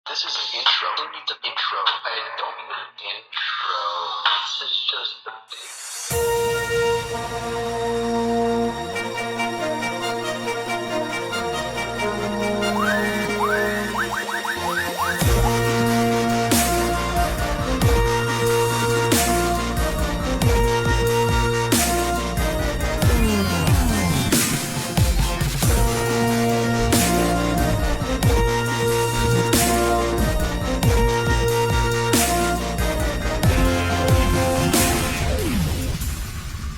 This is an intro. I don't need an intro. I don't need an intro. This is just the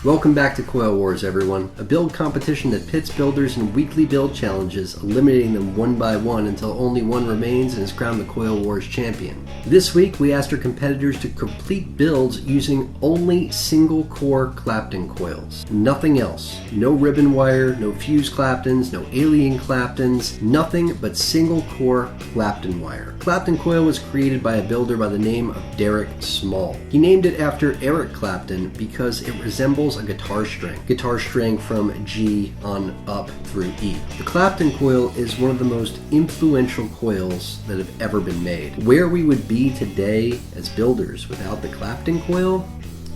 Welcome back to Coil Wars, everyone, a build competition that pits builders in weekly build challenges, eliminating them one by one until only one remains and is crowned the Coil Wars Champion. This week, we asked our competitors to complete builds using only single-core Clapton coils. Nothing else. No ribbon wire, no fused Claptons, no alien Claptons, nothing but single-core Clapton wire. Clapton Coil was created by a builder by the name of Derek Small. He named it after Eric Clapton because it resembles a guitar string from G on up through E. The Clapton coil is one of the most influential coils that have ever been made. Where we would be today as builders without the Clapton coil,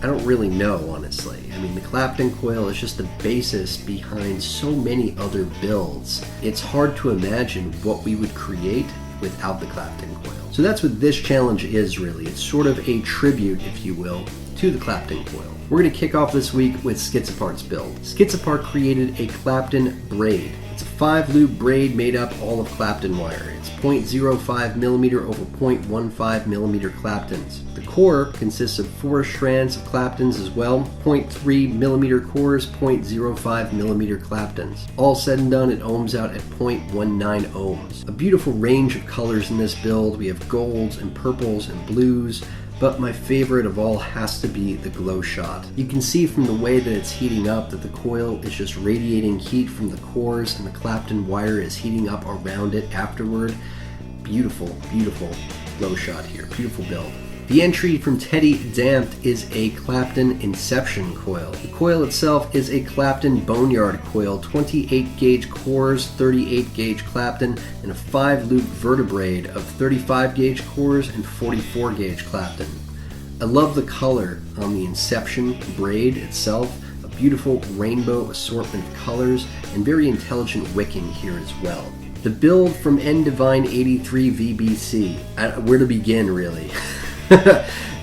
I don't really know, honestly. I mean, the Clapton coil is just the basis behind so many other builds. It's hard to imagine what we would create without the Clapton coil. So that's what this challenge is, really. It's sort of a tribute, if you will, to the Clapton coil. We're going to kick off this week with Skizapart's build. Skitzapart created a Clapton braid. It's a 5-loop braid made up all of Clapton wire. It's 0.05mm over 0.15mm Claptons. The core consists of 4 strands of Claptons as well, 0.3mm cores, 0.05mm Claptons. All said and done, it ohms out at 0.19 ohms. A beautiful range of colors in this build. We have golds and purples and blues, but my favorite of all has to be the glow shot. You can see from the way that it's heating up that the coil is just radiating heat from the cores and the Clapton wire is heating up around it afterward. Beautiful, beautiful glow shot here. Beautiful build. The entry from Teddy Damped is a Clapton Inception coil. The coil itself is a Clapton Boneyard coil, 28 gauge cores, 38 gauge Clapton, and a 5-loop vertebrae of 35 gauge cores and 44 gauge Clapton. I love the color on the Inception braid itself, a beautiful rainbow assortment of colors, and very intelligent wicking here as well. The build from Ndivine 83 VBC. Where to begin, really?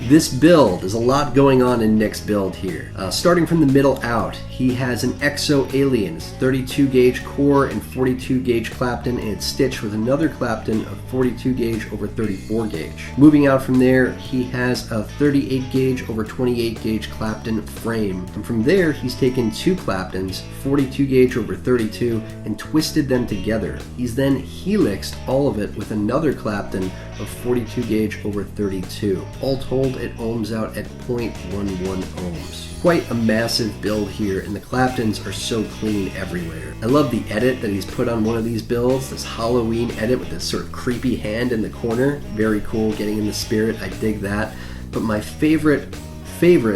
This build, there's a lot going on in Nick's build here. Starting from the middle out, he has an Exo Alien, 32 gauge core and 42 gauge Clapton, and it's stitched with another Clapton of 42 gauge over 34 gauge. Moving out from there, he has a 38 gauge over 28 gauge Clapton frame. And from there, he's taken 2 Claptons, 42 gauge over 32, and twisted them together. He's then helixed all of it with another Clapton of 42 gauge over 32. All told, it ohms out at 0.11 ohms. Quite a massive build here, and the Claptons are so clean everywhere. I love the edit that he's put on one of these builds, this Halloween edit with this sort of creepy hand in the corner. Very cool, getting in the spirit, I dig that. But my favorite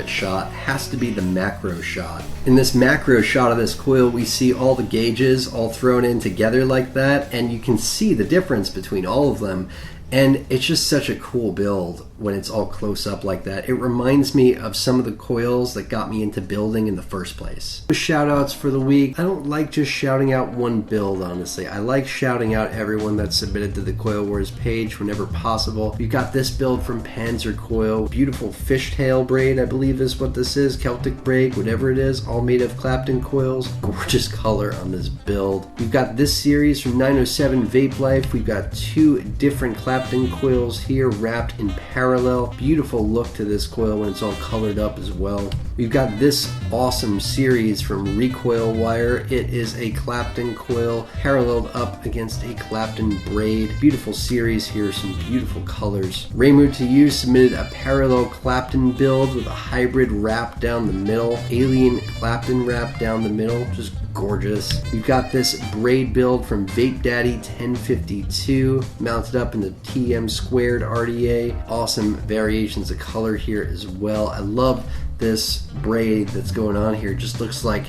shot has to be the macro shot. In this macro shot of this coil, we see all the gauges all thrown in together like that, and you can see the difference between all of them. And it's just such a cool build when it's all close up like that. It reminds me of some of the coils that got me into building in the first place. Shoutouts for the week. I don't like just shouting out one build, honestly. I like shouting out everyone that's submitted to the Coil Wars page whenever possible. We've got this build from Panzer Coil. Beautiful fishtail braid, I believe is what this is. Celtic braid, whatever it is. All made of Clapton coils. Gorgeous color on this build. We've got this series from 907 Vape Life. We've got 2 different Clapton coils here wrapped in parallel. Beautiful look to this coil when it's all colored up as well. We've got this awesome series from Recoil Wire. It is a Clapton coil paralleled up against a Clapton braid. Beautiful series here, some beautiful colors. Raymond to You submitted a parallel Clapton build with a hybrid wrap down the middle, alien Clapton wrap down the middle, just gorgeous. We've got this braid build from Vape Daddy 1052, mounted up in the TM squared RDA. Awesome variations of color here as well. I love this braid that's going on here. It just looks like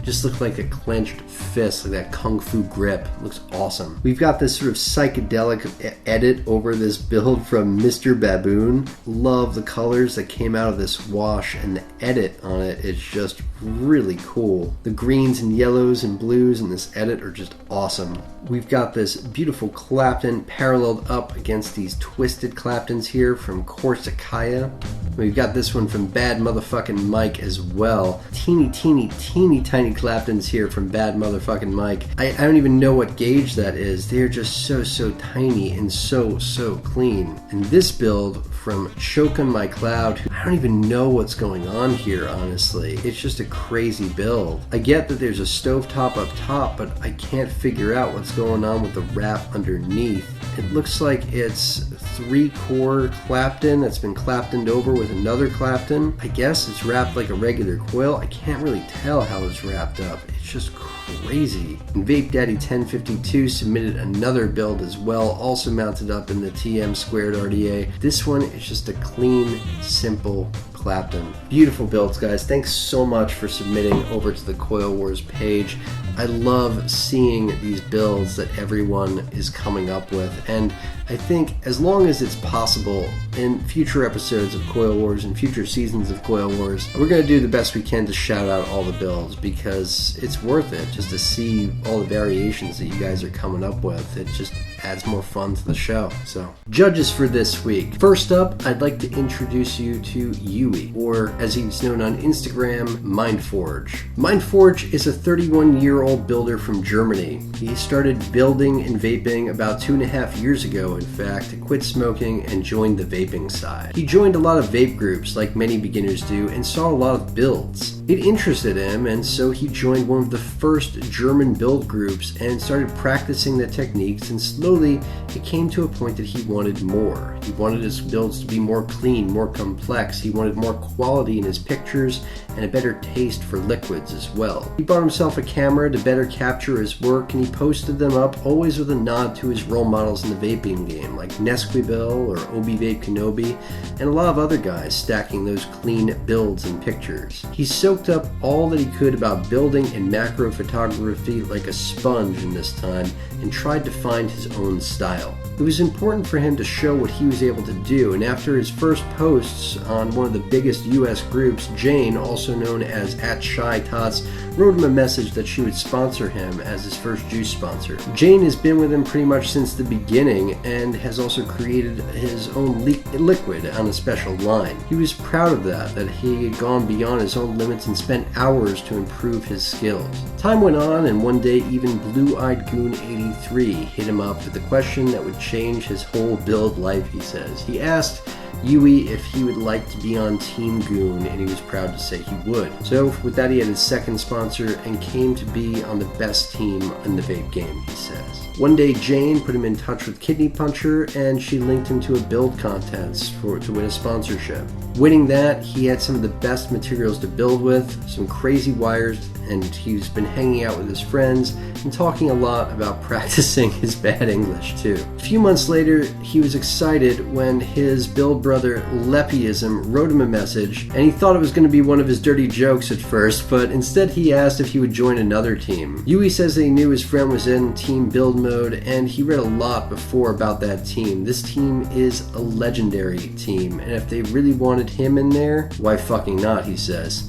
just look like a clenched fist, like that kung fu grip. Looks awesome. We've got this sort of psychedelic edit over this build from Mr. Baboon. Love the colors that came out of this wash, and the edit on it is just really cool. The greens and yellows and blues in this edit are just awesome. We've got this beautiful Clapton paralleled up against these twisted Claptons here from Corsicaya. We've got this one from Bad Motherfucking Mike as well. Teeny tiny Claptons here from Bad Motherfucking Mike. I don't even know what gauge that is. They're just so tiny and so clean. And this build from Choke on My Cloud, I don't even know what's going on here, honestly. It's just a crazy build. I get that there's a stovetop up top, but I can't figure out what's going on with the wrap underneath. It looks like it's 3-core Clapton that's been Claptoned over with another Clapton. I guess it's wrapped like a regular coil. I can't really tell how it's wrapped up. It's just crazy. And Vape Daddy 1052 submitted another build as well, also mounted up in the TM squared RDA. This one is just a clean, simple Clapton. Beautiful builds, guys. Thanks so much for submitting over to the Coil Wars page. I love seeing these builds that everyone is coming up with, and I think as long as it's possible in future episodes of Coil Wars and future seasons of Coil Wars, we're going to do the best we can to shout out all the builds, because it's worth it just to see all the variations that you guys are coming up with. It just adds more fun to the show. So, judges for this week. First up, I'd like to introduce you to Yui, or as he's known on Instagram, Mindforge. Mindforge is a 31-year-old builder from Germany. He started building and vaping about 2.5 years ago, in fact, quit smoking and joined the vaping side. He joined a lot of vape groups, like many beginners do, and saw a lot of builds. It interested him, and so he joined one of the first German build groups and started practicing the techniques, and slowly it came to a point that he wanted more. He wanted his builds to be more clean, more complex. He wanted more quality in his pictures and a better taste for liquids as well. He bought himself a camera to better capture his work, and he posted them up always with a nod to his role models in the vaping game, like Nesquibel or Obi Vape Kenobi, and a lot of other guys stacking those clean builds and pictures. He soaked up all that he could about building and macro photography like a sponge in this time, and tried to find his own style. It was important for him to show what he was able to do, and after his first posts on one of the biggest US groups, Jane, also known as @ShyTots, wrote him a message that she would sponsor him as his first juice sponsor. Jane has been with him pretty much since the beginning and has also created his own liquid on a special line. He was proud of that he had gone beyond his own limits and spent hours to improve his skills. Time went on, and one day even Blue-Eyed Goon 83 hit him up with a question that would change his whole build life, he says. He asked Yui if he would like to be on Team Goon, and he was proud to say he would. So with that, he had his second sponsor and came to be on the best team in the vape game, he says. One day, Jane put him in touch with Kidney Puncher, and she linked him to a build contest to win a sponsorship. Winning that, he had some of the best materials to build with, some crazy wires, and he's been hanging out with his friends and talking a lot about practicing his bad English too. A few months later, he was excited when his build brother Leppyism wrote him a message, and he thought it was going to be one of his dirty jokes at first, but instead he asked if he would join another team. Yui says that he knew his friend was in team build mode, and he read a lot before about that team. This team is a legendary team, and if they really wanted him in there, why fucking not, he says.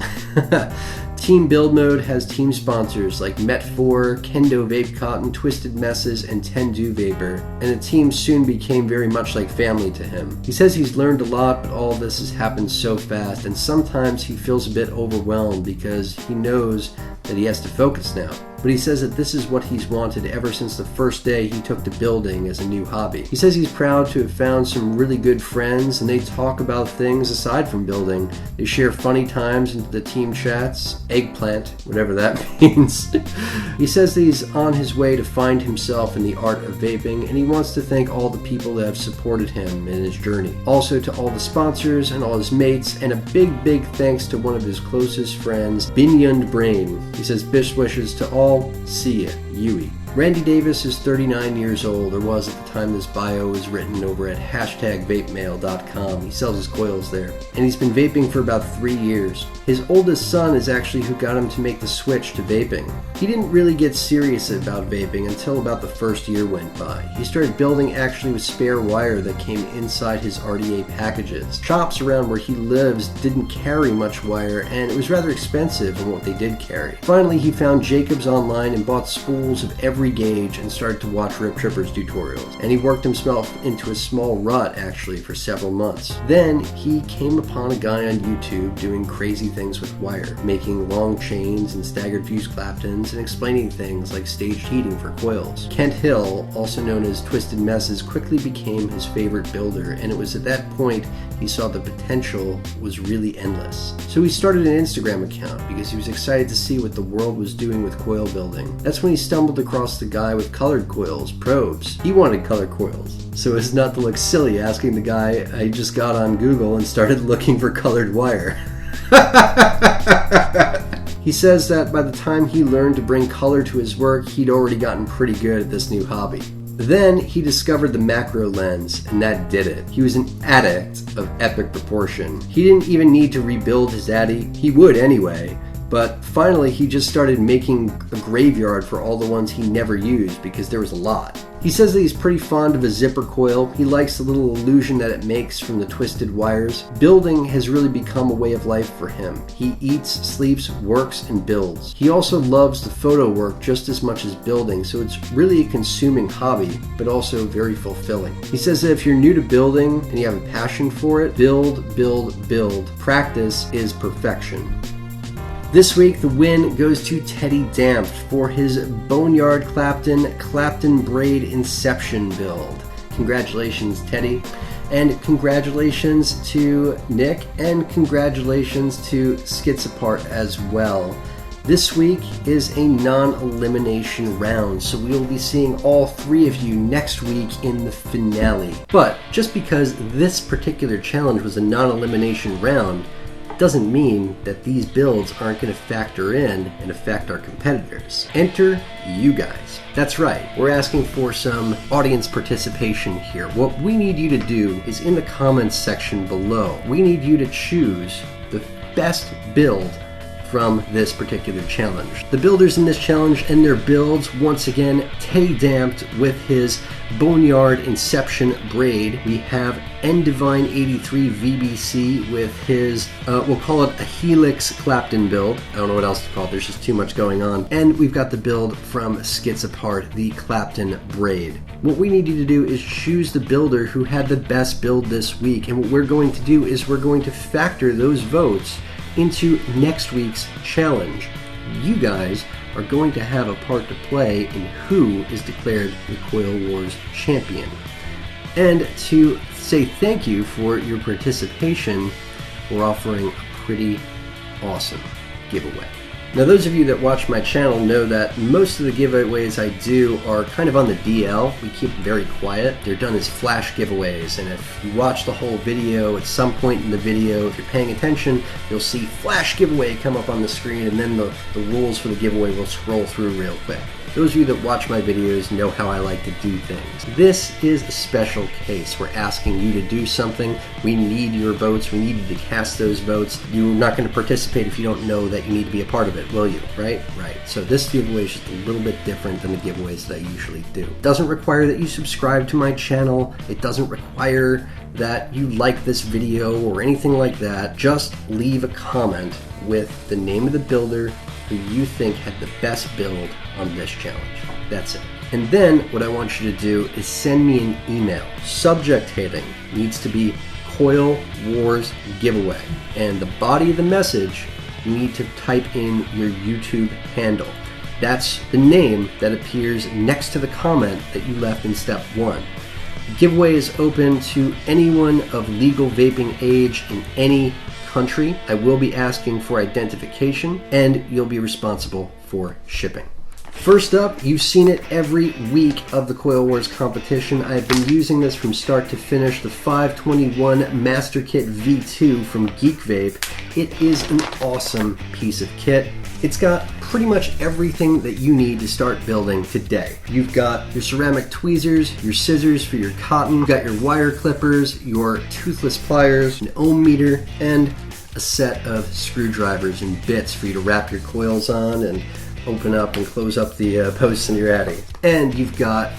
Team Build Mode has team sponsors like Met4, Kendo Vape Cotton, Twisted Messes, and Tendu Vapor, and the team soon became very much like family to him. He says he's learned a lot, but all this has happened so fast, and sometimes he feels a bit overwhelmed because he knows that he has to focus now. But he says that this is what he's wanted ever since the first day he took to building as a new hobby. He says he's proud to have found some really good friends, and they talk about things aside from building. They share funny times into the team chats, eggplant, whatever that means. He says that he's on his way to find himself in the art of vaping, and he wants to thank all the people that have supported him in his journey. Also to all the sponsors and all his mates, and a big thanks to one of his closest friends, Binyund Brain. He says best wishes to all. See ya, Yui. Randy Davis is 39 years old, or was at the time this bio was written, over at #vapemail.com. He sells his coils there. And he's been vaping for about 3 years. His oldest son is actually who got him to make the switch to vaping. He didn't really get serious about vaping until about the first year went by. He started building actually with spare wire that came inside his RDA packages. Shops around where he lives didn't carry much wire, and it was rather expensive on what they did carry. Finally, he found Jacobs online and bought spools of every gauge and started to watch Rip Trippers tutorials. And he worked himself into a small rut actually for several months. Then he came upon a guy on YouTube doing crazy things with wire, making long chains and staggered fused Claptons and explaining things like staged heating for coils. Kent Hill, also known as Twisted Messes, quickly became his favorite builder, and it was at that point he saw the potential was really endless. So he started an Instagram account because he was excited to see what the world was doing with coil building. That's when he stumbled across the guy with colored coils, probes. He wanted color coils, so as not to look silly asking the guy, I just got on Google and started looking for colored wire. He says that by the time he learned to bring color to his work, he'd already gotten pretty good at this new hobby. Then he discovered the macro lens, and that did it. He was an addict of epic proportion. He didn't even need to rebuild his Addy. He would anyway. But finally, he just started making a graveyard for all the ones he never used because there was a lot. He says that he's pretty fond of a zipper coil. He likes the little illusion that it makes from the twisted wires. Building has really become a way of life for him. He eats, sleeps, works, and builds. He also loves the photo work just as much as building, so it's really a consuming hobby, but also very fulfilling. He says that if you're new to building and you have a passion for it, build, build, build. Practice is perfection. This week, the win goes to Teddy Damped for his Boneyard Clapton Braid Inception build. Congratulations, Teddy. And congratulations to Nick, and congratulations to Skits Apart as well. This week is a non-elimination round, so we'll be seeing all three of you next week in the finale. But just because this particular challenge was a non-elimination round, doesn't mean that these builds aren't going to factor in and affect our competitors. Enter you guys. That's right, we're asking for some audience participation here. What we need you to do is in the comments section below, we need you to choose the best build from this particular challenge. The builders in this challenge and their builds, once again, Teddy Damped with his Boneyard Inception Braid. We have Ndivine83 VBC with his, we'll call it a Helix Clapton build. I don't know what else to call it, there's just too much going on. And we've got the build from Skits Apart, the Clapton Braid. What we need you to do is choose the builder who had the best build this week. And what we're going to do is we're going to factor those votes into next week's challenge. You guys are going to have a part to play in who is declared the Coil Wars Champion. And to say thank you for your participation, we're offering a pretty awesome giveaway. Now, those of you that watch my channel know that most of the giveaways I do are kind of on the DL. We keep them very quiet. They're done as flash giveaways, and if you watch the whole video, at some point in the video, if you're paying attention, you'll see flash giveaway come up on the screen, and then the rules for the giveaway will scroll through real quick. Those of you that watch my videos know how I like to do things. This is a special case. We're asking you to do something. We need your votes. We need you to cast those votes. You're not going to participate if you don't know that you need to be a part of it, will you? Right? Right. So this giveaway is just a little bit different than the giveaways that I usually do. It doesn't require that you subscribe to my channel. It doesn't require that you like this video or anything like that. Just leave a comment with the name of the builder who you think had the best build on this challenge. That's it. And then what I want you to do is send me an email. Subject heading needs to be Coil Wars Giveaway. And the body of the message, you need to type in your YouTube handle. That's the name that appears next to the comment that you left in step 1. The giveaway is open to anyone of legal vaping age in any country. I will be asking for identification, and you'll be responsible for shipping. First up, you've seen it every week of the Coil Wars competition. I've been using this from start to finish, the 521 Master Kit V2 from Geek Vape. It is an awesome piece of kit. It's got pretty much everything that you need to start building today. You've got your ceramic tweezers, your scissors for your cotton, you've got your wire clippers, your toothless pliers, an ohm meter, and a set of screwdrivers and bits for you to wrap your coils on and open up and close up the posts in your attic. And you've got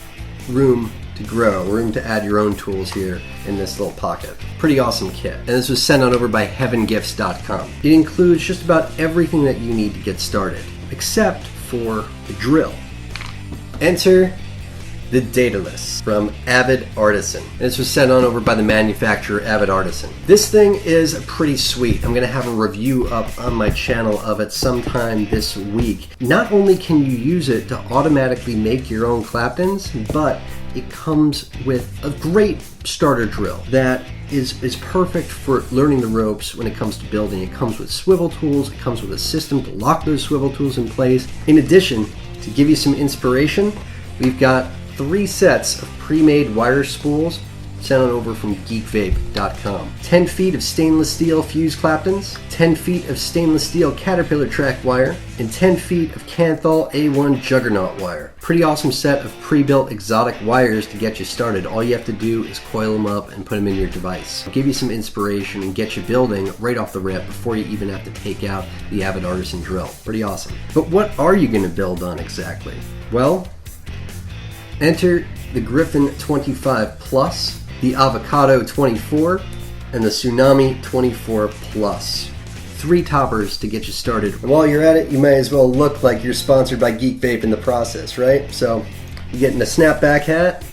room to grow, room to add your own tools here in this little pocket. Pretty awesome kit. And this was sent on over by heavengifts.com. It includes just about everything that you need to get started, except for the drill. Enter the Daedalus from Avid Artisan. And this was sent on over by the manufacturer Avid Artisan. This thing is pretty sweet. I'm gonna have a review up on my channel of it sometime this week. Not only can you use it to automatically make your own Claptons, but it comes with a great starter drill that is perfect for learning the ropes when it comes to building. It comes with swivel tools, it comes with a system to lock those swivel tools in place. In addition, to give you some inspiration, we've got 3 sets of pre-made wire spools sent on over from geekvape.com. 10 feet of stainless steel fused Claptons, 10 feet of stainless steel Caterpillar track wire, and 10 feet of Kanthal A1 Juggernaut wire. Pretty awesome set of pre-built exotic wires to get you started. All you have to do is coil them up and put them in your device. I'll give you some inspiration and get you building right off the rip before you even have to take out the Avid Artisan drill. Pretty awesome. But what are you going to build on exactly? Well, enter the Griffin 25 Plus, the Avocado 24, and the Tsunami 24 Plus. 3 toppers to get you started. And while you're at it, you may as well look like you're sponsored by Geek Vape in the process, right? So you're getting a snapback hat,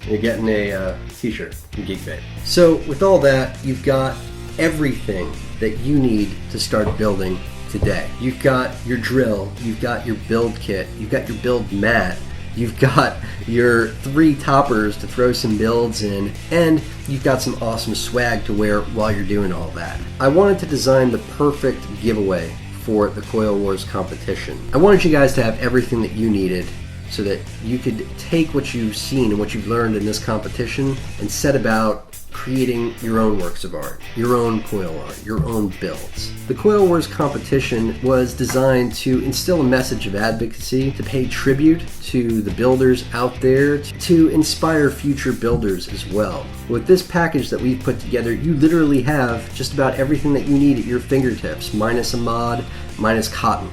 you're getting a t-shirt from Geek Vape. So with all that, you've got everything that you need to start building today. You've got your drill, you've got your build kit, you've got your build mat, you've got your 3 toppers to throw some builds in, and you've got some awesome swag to wear while you're doing all that. I wanted to design the perfect giveaway for the Coil Wars competition. I wanted you guys to have everything that you needed so that you could take what you've seen and what you've learned in this competition and set about creating your own works of art, your own coil art, your own builds. The Coil Wars competition was designed to instill a message of advocacy, to pay tribute to the builders out there, to inspire future builders as well. With this package that we've put together, you literally have just about everything that you need at your fingertips, minus a mod, minus cotton.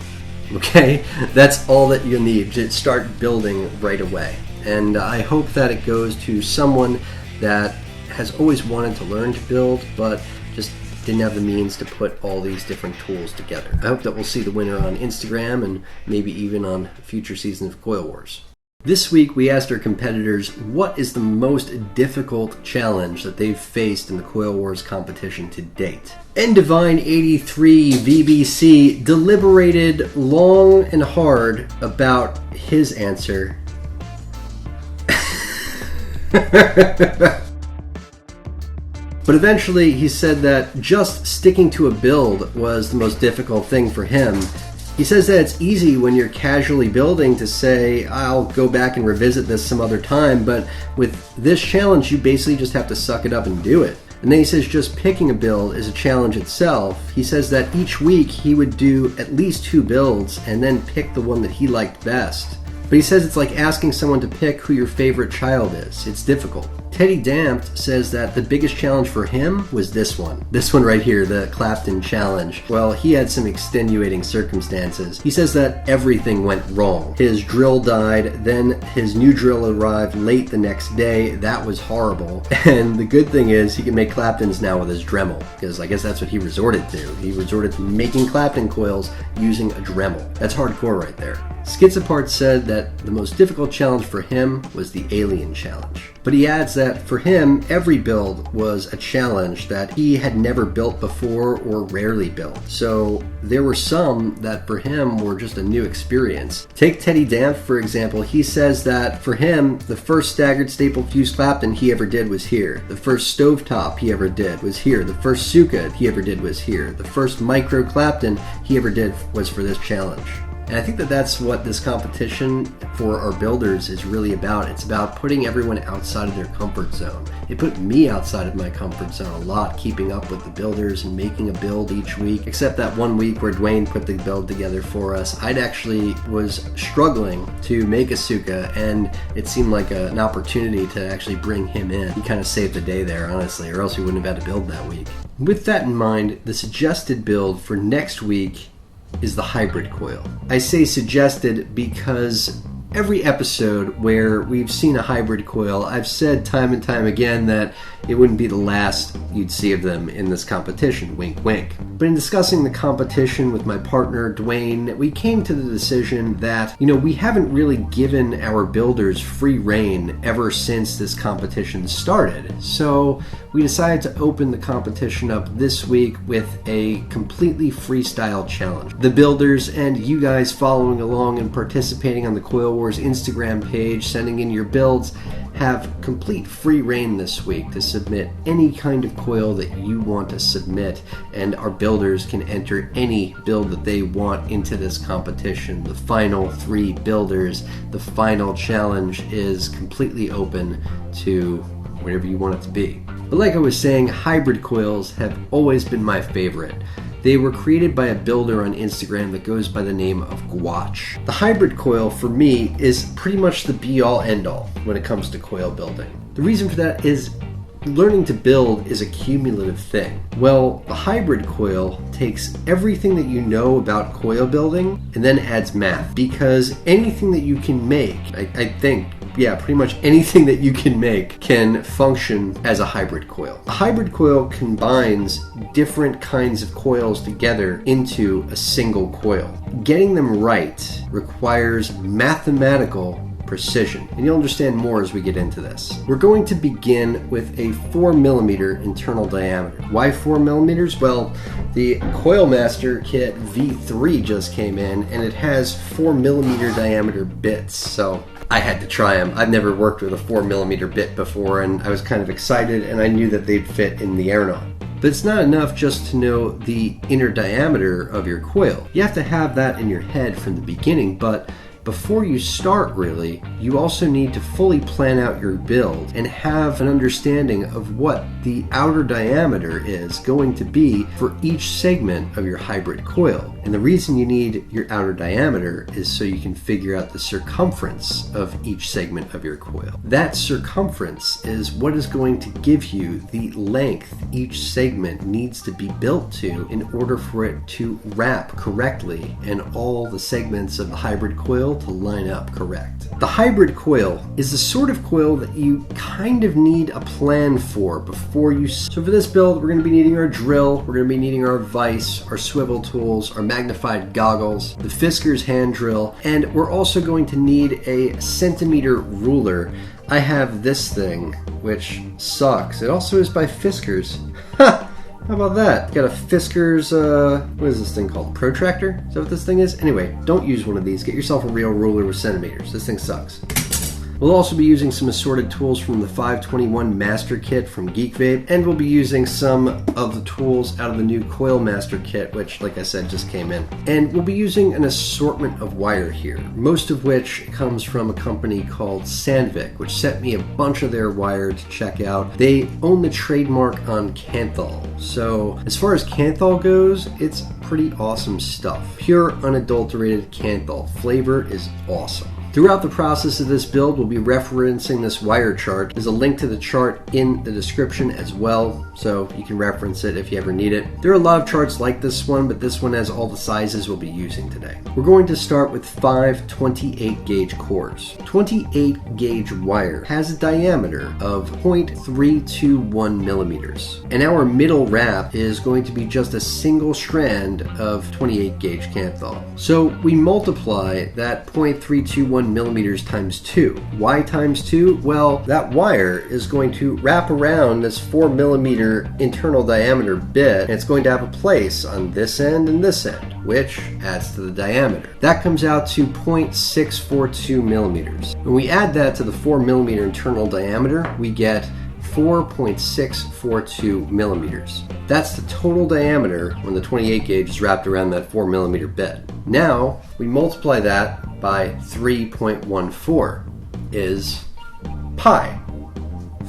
Okay? That's all that you need to start building right away. And I hope that it goes to someone that has always wanted to learn to build, but just didn't have the means to put all these different tools together. I hope that we'll see the winner on Instagram and maybe even on future seasons of Coil Wars. This week we asked our competitors what is the most difficult challenge that they've faced in the Coil Wars competition to date. Ndivine83 VBC deliberated long and hard about his answer. But eventually he said that just sticking to a build was the most difficult thing for him. He says that it's easy when you're casually building to say, I'll go back and revisit this some other time, but with this challenge you basically just have to suck it up and do it. And then he says just picking a build is a challenge itself. He says that each week he would do at least 2 builds and then pick the one that he liked best. But he says it's like asking someone to pick who your favorite child is. It's difficult. Teddy Damped says that the biggest challenge for him was this one right here, the Clapton challenge. Well, he had some extenuating circumstances. He says that everything went wrong. His drill died, then his new drill arrived late the next day. That was horrible. And the good thing is he can make Claptons now with his Dremel, because I guess that's what he resorted to. He resorted to making Clapton coils using a Dremel. That's hardcore right there. Schizopart said that the most difficult challenge for him was the Alien challenge. But he adds that for him, every build was a challenge that he had never built before or rarely built. So there were some that for him were just a new experience. Take Teddy Damp, for example. He says that for him, the first staggered staple fused Clapton he ever did was here. The first stovetop he ever did was here. The first Suka he ever did was here. The first micro Clapton he ever did was for this challenge. And I think that that's what this competition for our builders is really about. It's about putting everyone outside of their comfort zone. It put me outside of my comfort zone a lot, keeping up with the builders and making a build each week, except that one week where Dwayne put the build together for us. I'd actually was struggling to make a Suka, and it seemed like an opportunity to actually bring him in. He kind of saved the day there, honestly, or else we wouldn't have had to build that week. With that in mind, the suggested build for next week is the Hybrid Coil. I say suggested because every episode where we've seen a Hybrid Coil, I've said time and time again that it wouldn't be the last you'd see of them in this competition, wink wink. But in discussing the competition with my partner Dwayne, we came to the decision that, we haven't really given our builders free rein ever since this competition started. So we decided to open the competition up this week with a completely freestyle challenge. The builders and you guys following along and participating on the Coil Wars Instagram page, sending in your builds, have complete free rein this week to submit any kind of coil that you want to submit, and our builders can enter any build that they want into this competition. The final 3 builders, the final challenge is completely open to whatever you want it to be. But like I was saying, hybrid coils have always been my favorite. They were created by a builder on Instagram that goes by the name of Guage. The hybrid coil, for me, is pretty much the be-all, end-all when it comes to coil building. The reason for that is learning to build is a cumulative thing. Well, the hybrid coil takes everything that you know about coil building and then adds math, because anything that you can make, I think, pretty much anything that you can make can function as a hybrid coil. A hybrid coil combines different kinds of coils together into a single coil. Getting them right requires mathematical precision, and you'll understand more as we get into this. We're going to begin with a 4mm internal diameter. Why 4mm? Well, the Coilmaster Kit V3 just came in, and it has 4mm diameter bits, so I had to try them. I've never worked with a 4mm bit before, and I was kind of excited, and I knew that they'd fit in the aeronaut. But it's not enough just to know the inner diameter of your coil. You have to have that in your head from the beginning, but before you start, really, you also need to fully plan out your build and have an understanding of what the outer diameter is going to be for each segment of your hybrid coil. And the reason you need your outer diameter is so you can figure out the circumference of each segment of your coil. That circumference is what is going to give you the length each segment needs to be built to in order for it to wrap correctly and all the segments of the hybrid coil to line up correct. The hybrid coil is the sort of coil that you kind of need a plan for before you. So for this build, we're going to be needing our drill, we're going to be needing our vise, our swivel tools, our magnified goggles, the Fiskars hand drill, and we're also going to need a centimeter ruler. I have this thing, which sucks. It also is by Fiskars. Ha! How about that? Got a Fiskars, what is this thing called? Protractor? Is that what this thing is? Anyway, don't use one of these. Get yourself a real ruler with centimeters. This thing sucks. We'll also be using some assorted tools from the 521 Master Kit from Geek Vape, and we'll be using some of the tools out of the new Coil Master Kit, which, like I said, just came in. And we'll be using an assortment of wire here, most of which comes from a company called Sandvik, which sent me a bunch of their wire to check out. They own the trademark on Kanthal, so as far as Kanthal goes, it's pretty awesome stuff. Pure, unadulterated Kanthal. Flavor is awesome. Throughout the process of this build, we'll be referencing this wire chart. There's a link to the chart in the description as well, so you can reference it if you ever need it. There are a lot of charts like this one, but this one has all the sizes we'll be using today. We're going to start with 5 28 gauge cores. 28 gauge wire has a diameter of 0.321 millimeters, and our middle wrap is going to be just a single strand of 28 gauge Kanthal. So we multiply that 0.321 millimeters times 2. Why times 2? Well, that wire is going to wrap around this 4 millimeter internal diameter bit, and it's going to have a place on this end and this end, which adds to the diameter. That comes out to 0.642 millimeters. When we add that to the 4 millimeter internal diameter, we get 4.642 millimeters. That's the total diameter when the 28 gauge is wrapped around that 4 millimeter bit. Now we multiply that by 3.14 is pi.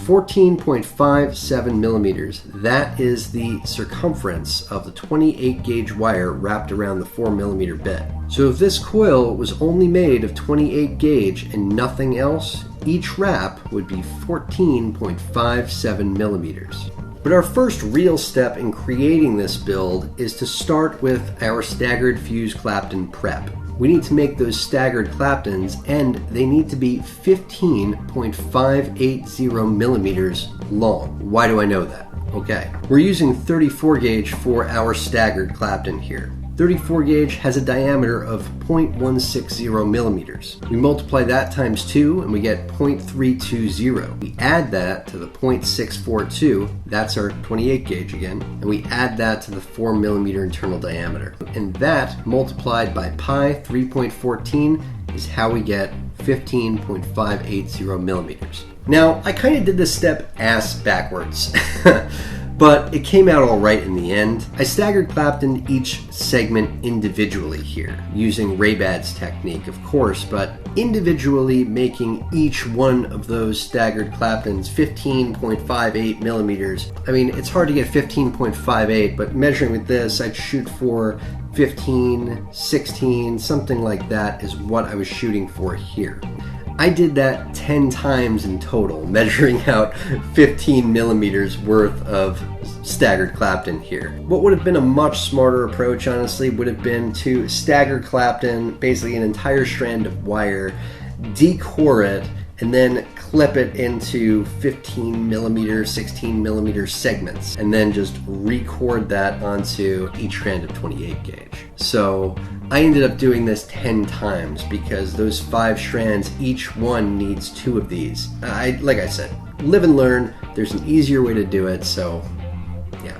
14.57 millimeters. That is the circumference of the 28 gauge wire wrapped around the 4 millimeter bit. So if this coil was only made of 28 gauge and nothing else, each wrap would be 14.57 millimeters. But our first real step in creating this build is to start with our Staggered Fused Clapton prep. We need to make those staggered Claptons, and they need to be 15.580 millimeters long. Why do I know that? Okay, we're using 34 gauge for our staggered Clapton here. 34 gauge has a diameter of 0.160 millimeters. We multiply that times 2 and we get 0.320. We add that to the 0.642, that's our 28 gauge again, and we add that to the 4 millimeter internal diameter. And that multiplied by pi 3.14 is how we get 15.580 millimeters. Now, I kind of did this step ass backwards. But it came out all right in the end. I staggered Clapton each segment individually here, using Ray-Bad's technique, of course, but individually making each one of those staggered Claptons 15.58 millimeters. I mean, it's hard to get 15.58, but measuring with this, I'd shoot for 15, 16, something like that is what I was shooting for here. I did that 10 times in total, measuring out 15 millimeters worth of staggered Clapton here. What would have been a much smarter approach, honestly, would have been to stagger Clapton, basically an entire strand of wire, decore it, and then clip it into 15 millimeter, 16 millimeter segments, and then just record that onto each strand of 28 gauge. So I ended up doing this 10 times because those 5 strands, each one needs 2 of these. Like I said, live and learn. There's an easier way to do it, so yeah,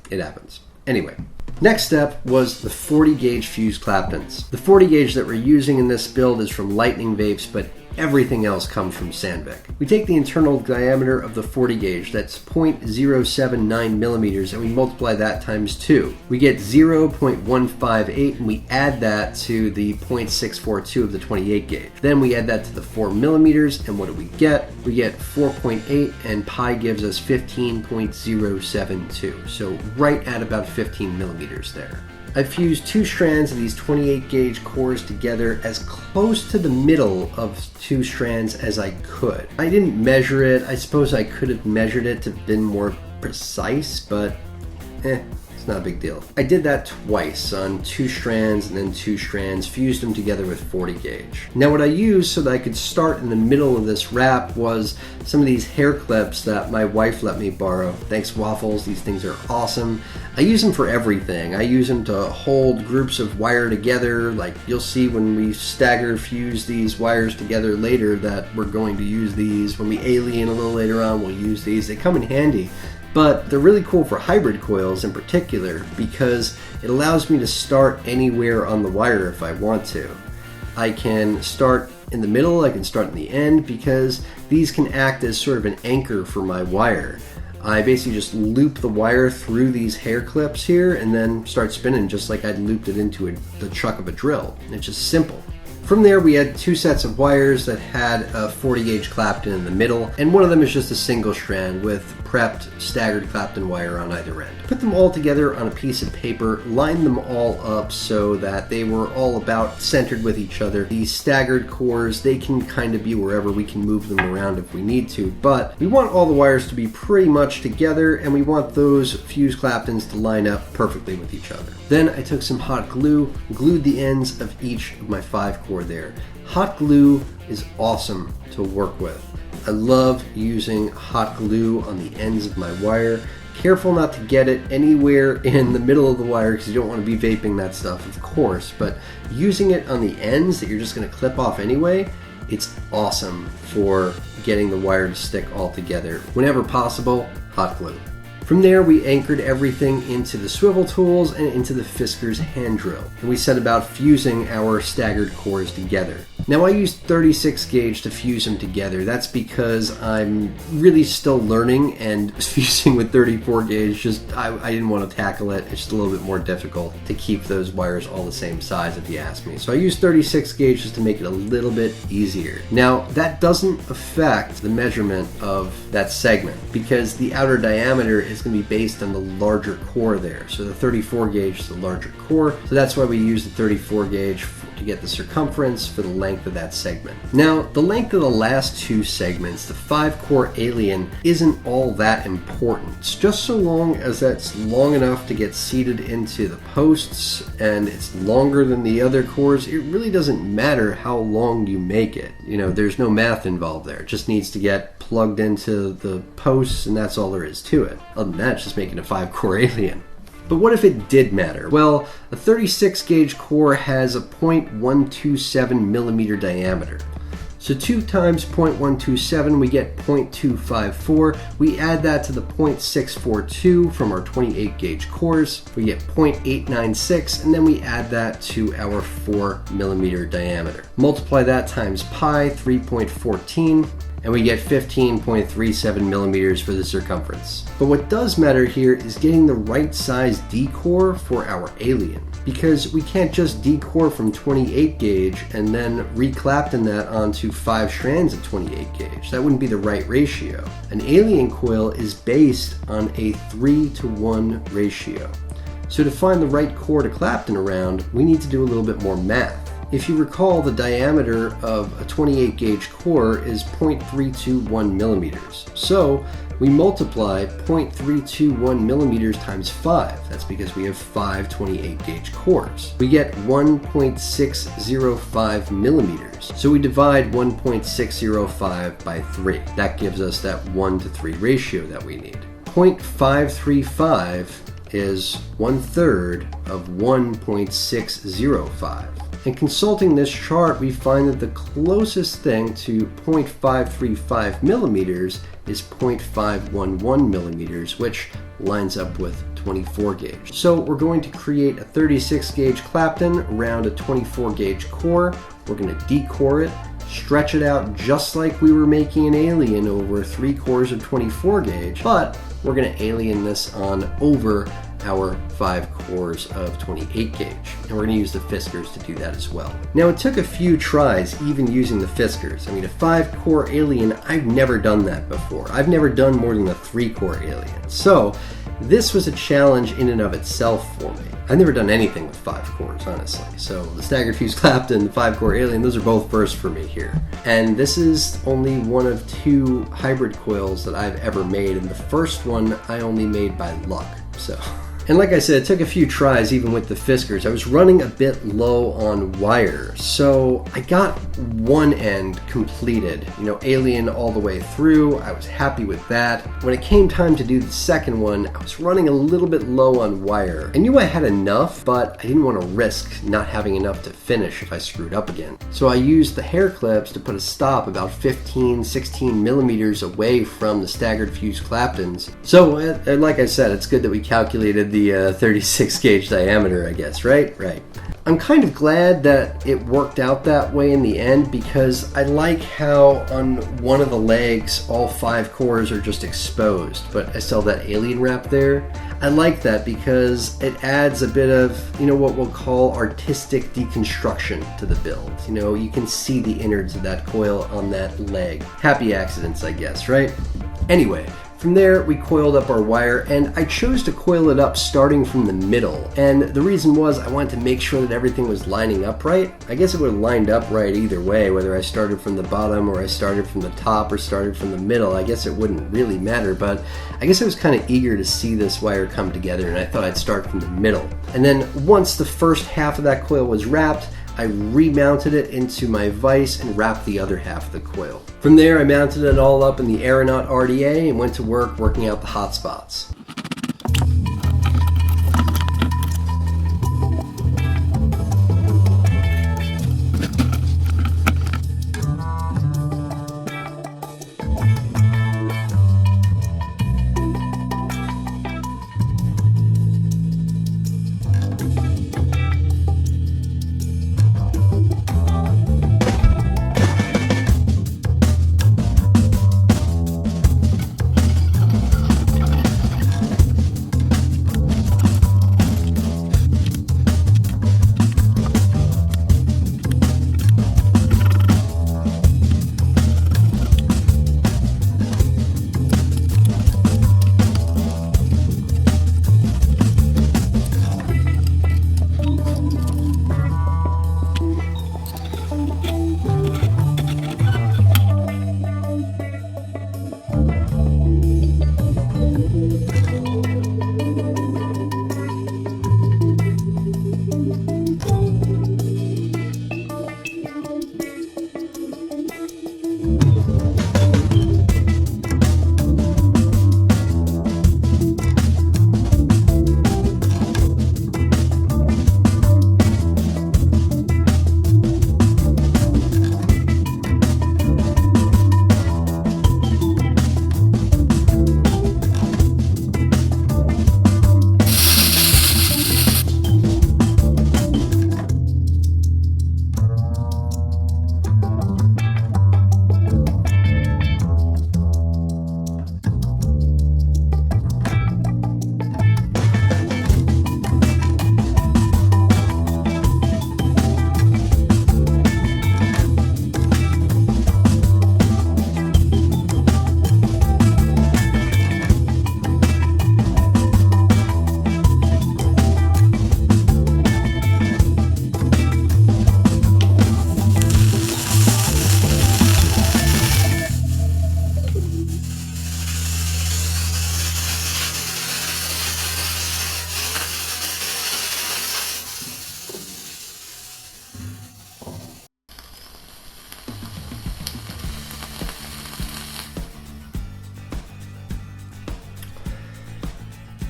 it happens. Anyway, next step was the 40 gauge fused Claptons. The 40 gauge that we're using in this build is from Lightning Vapes, but everything else comes from Sandvik. We take the internal diameter of the 40 gauge, that's 0.079 millimeters, and we multiply that times 2. We get 0.158, and we add that to the 0.642 of the 28 gauge. Then we add that to the 4 millimeters, and what do we get? We get 4.8, and pi gives us 15.072. So right at about 15 millimeters there. I fused 2 strands of these 28 gauge cores together as close to the middle of 2 strands as I could. I didn't measure it. I suppose I could have measured it to have been more precise, but it's not a big deal. I did that twice on 2 strands and then 2 strands, fused them together with 40 gauge. Now what I used so that I could start in the middle of this wrap was some of these hair clips that my wife let me borrow. Thanks, Waffles, these things are awesome. I use them for everything. I use them to hold groups of wire together, like you'll see when we stagger fuse these wires together later that we're going to use these. When we alien a little later on, we'll use these. They come in handy. But they're really cool for hybrid coils in particular because it allows me to start anywhere on the wire if I want to. I can start in the middle, I can start in the end because these can act as sort of an anchor for my wire. I basically just loop the wire through these hair clips here and then start spinning just like I'd looped it into the chuck of a drill. It's just simple. From there we had 2 sets of wires that had a 40 gauge Clapton in the middle, and one of them is just a single strand with prepped staggered Clapton wire on either end. Put them all together on a piece of paper, lined them all up so that they were all about centered with each other. These staggered cores, they can kind of be wherever, we can move them around if we need to, but we want all the wires to be pretty much together and we want those fused Claptons to line up perfectly with each other. Then I took some hot glue, glued the ends of each of my 5 core there. Hot glue is awesome to work with. I love using hot glue on the ends of my wire. Careful not to get it anywhere in the middle of the wire because you don't want to be vaping that stuff, of course, but using it on the ends that you're just going to clip off anyway, it's awesome for getting the wire to stick all together. Whenever possible, hot glue. From there, we anchored everything into the swivel tools and into the Fisker's hand drill, and we set about fusing our staggered cores together. Now I used 36 gauge to fuse them together. That's because I'm really still learning, and fusing with 34 gauge, I didn't want to tackle it. It's just a little bit more difficult to keep those wires all the same size, if you ask me. So I used 36 gauge just to make it a little bit easier. Now that doesn't affect the measurement of that segment, because the outer diameter is going to be based on the larger core there. So the 34 gauge is the larger core, so that's why we use the 34 gauge to get the circumference for the length of that segment. Now, the length of the last two segments, the 5-core Alien, isn't all that important. It's just so long as that's long enough to get seated into the posts and it's longer than the other cores. It really doesn't matter how long you make it. You know, there's no math involved there. It just needs to get plugged into the posts, and that's all there is to it. Other than that, it's just making a 5-core Alien. But what if it did matter? Well, a 36 gauge core has a 0.127 millimeter diameter. So 2 times 0.127, we get 0.254. We add that to the 0.642 from our 28 gauge cores. We get 0.896, and then we add that to our 4 millimeter diameter. Multiply that times pi, 3.14. And we get 15.37 millimeters for the circumference. But what does matter here is getting the right size D-core for our Alien, because we can't just D-core from 28 gauge and then re-Clapton that onto 5 strands of 28 gauge. That wouldn't be the right ratio. An Alien coil is based on a 3-to-1 ratio. So to find the right core to Clapton around, we need to do a little bit more math. If you recall, the diameter of a 28 gauge core is 0.321 millimeters. So we multiply 0.321 millimeters times 5. That's because we have 5 28 gauge cores. We get 1.605 millimeters. So we divide 1.605 by 3. That gives us that 1-to-3 ratio that we need. 0.535 is 1/3 of 1.605. And consulting this chart, we find that the closest thing to 0.535 millimeters is 0.511 millimeters, which lines up with 24 gauge. So we're going to create a 36 gauge Clapton around a 24 gauge core. We're going to decore it, stretch it out just like we were making an Alien over 3 cores of 24 gauge, but we're going to Alien this on over our 5 cores of 28 gauge. And we're going to use the Fiskars to do that as well. Now, it took a few tries even using the Fiskars. I mean, a 5-core Alien, I've never done that before. I've never done more than a 3-core Alien. So this was a challenge in and of itself for me. I've never done anything with 5 cores, honestly. So the Staggered Fused Clapton, the 5-core Alien, those are both first for me here. And this is only one of 2 hybrid coils that I've ever made, and the first one I only made by luck. And like I said, it took a few tries even with the Fiskars. I was running a bit low on wire, so I got one end completed, Alien all the way through. I was happy with that. When it came time to do the second one, I was running a little bit low on wire. I knew I had enough, but I didn't want to risk not having enough to finish if I screwed up again. So I used the hair clips to put a stop about 15-16 millimeters away from the Staggered Fused Claptons. So, like I said, it's good that we calculated the 36 gauge diameter, I guess, right? Right. I'm kind of glad that it worked out that way in the end, because I like how on one of the legs all 5 cores are just exposed, but I still have that Alien wrap there. I like that because it adds a bit of, what we'll call artistic deconstruction to the build. You can see the innards of that coil on that leg. Happy accidents, I guess, right? Anyway, from there, we coiled up our wire, and I chose to coil it up starting from the middle. And the reason was I wanted to make sure that everything was lining up right. I guess it would have lined up right either way, whether I started from the bottom or I started from the top or started from the middle. I guess it wouldn't really matter, but I guess I was kind of eager to see this wire come together, and I thought I'd start from the middle. And then once the first half of that coil was wrapped, I remounted it into my vise and wrapped the other half of the coil. From there, I mounted it all up in the Aeronaut RDA and went to work working out the hot spots.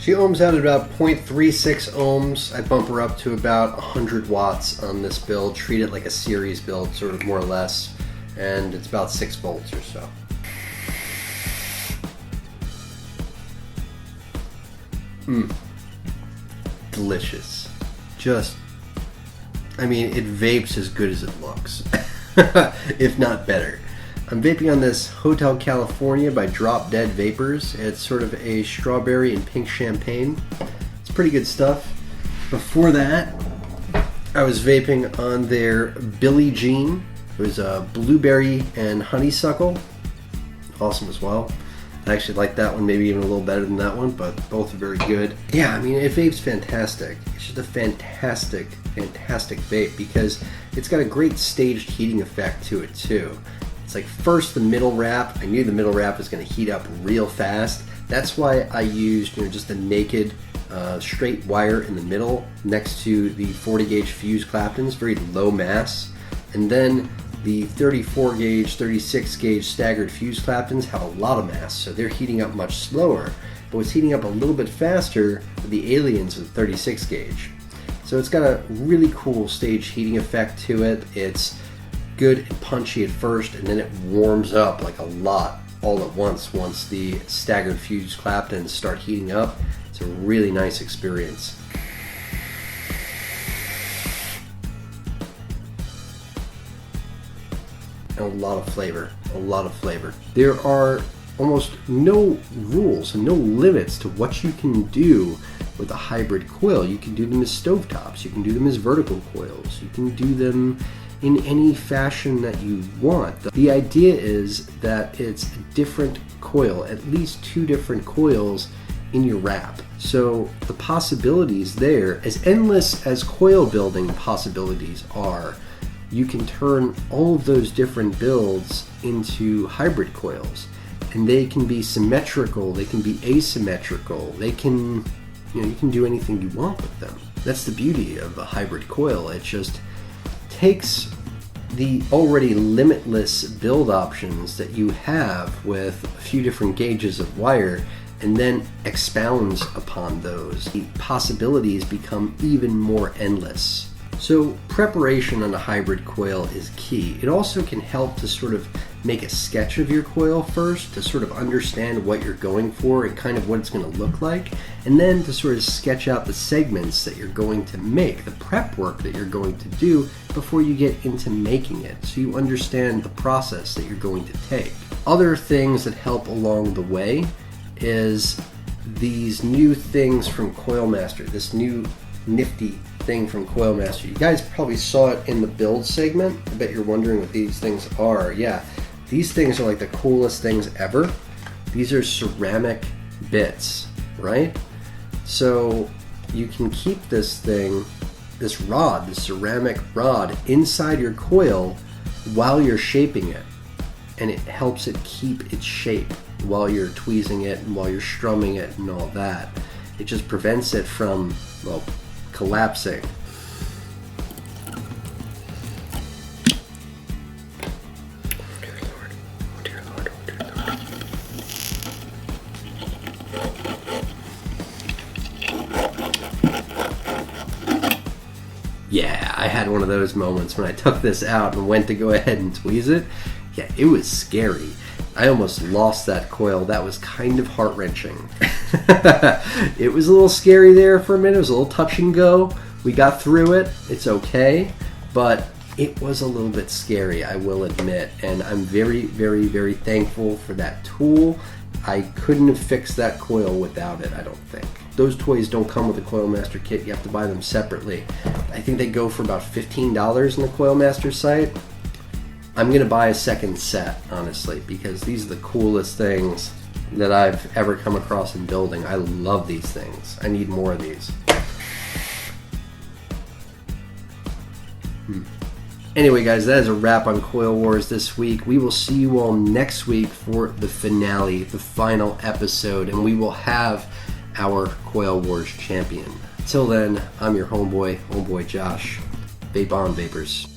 She ohms out at about 0.36 ohms. I bump her up to about 100 watts on this build, treat it like a series build, sort of more or less, and it's about 6 volts or so. Delicious. Just, I mean, it vapes as good as it looks, if not better. I'm vaping on this Hotel California by Drop Dead Vapors. It's sort of a strawberry and pink champagne. It's pretty good stuff. Before that, I was vaping on their Billie Jean. It was a blueberry and honeysuckle. Awesome as well. I actually like that one maybe even a little better than that one, but both are very good. Yeah, I mean, it vapes fantastic. It's just a fantastic vape because it's got a great staged heating effect to it too. It's like first the middle wrap. I knew the middle wrap was going to heat up real fast. That's why I used just a naked straight wire in the middle next to the 40 gauge fused Claptons, very low mass. And then the 34 gauge, 36 gauge staggered fused Claptons have a lot of mass, so they're heating up much slower. But what's heating up a little bit faster are the aliens with 36 gauge. So it's got a really cool stage heating effect to it. It's good and punchy at first, and then it warms up like a lot all at once the staggered fused Claptons start heating up. It's a really nice experience. And a lot of flavor. There are almost no rules and no limits to what you can do with a hybrid coil. You can do them as stovetops, you can do them as vertical coils, you can do them in any fashion that you want. The idea is that it's a different coil, at least 2 different coils in your wrap. So the possibilities there, as endless as coil building possibilities are, you can turn all of those different builds into hybrid coils. And they can be symmetrical, they can be asymmetrical, they can, you can do anything you want with them. That's the beauty of a hybrid coil. It just takes the already limitless build options that you have with a few different gauges of wire and then expounds upon those. The possibilities become even more endless. So preparation on a hybrid coil is key. It also can help to sort of make a sketch of your coil first, to sort of understand what you're going for and kind of what it's going to look like, and then to sort of sketch out the segments that you're going to make, the prep work that you're going to do before you get into making it, so you understand the process that you're going to take. Other things that help along the way is these new things from CoilMaster, this new nifty thing from CoilMaster. You guys probably saw it in the build segment. I bet you're wondering what these things are. Yeah, these things are like the coolest things ever. These are ceramic bits, right? So you can keep this thing, this rod, this ceramic rod, inside your coil while you're shaping it. And it helps it keep its shape while you're tweezing it and while you're strumming it and all that. It just prevents it from, well, collapsing. Yeah, I had one of those moments when I took this out and went to go ahead and tweeze it. Yeah, it was scary. I almost lost that coil. That was kind of heart-wrenching. It was a little scary there for a minute. It was a little touch and go. We got through it. It's okay. But it was a little bit scary, I will admit. And I'm very, very, very thankful for that tool. I couldn't have fixed that coil without it, I don't think. Those toys don't come with a CoilMaster kit. You have to buy them separately. I think they go for about $15 on the CoilMaster site. I'm going to buy a second set, honestly, because these are the coolest things that I've ever come across in building. I love these things. I need more of these. Anyway, guys, that is a wrap on Coil Wars this week. We will see you all next week for the finale, the final episode, and we will have our Coil Wars Champion. Till then, I'm your homeboy Josh. Vape on, vapors.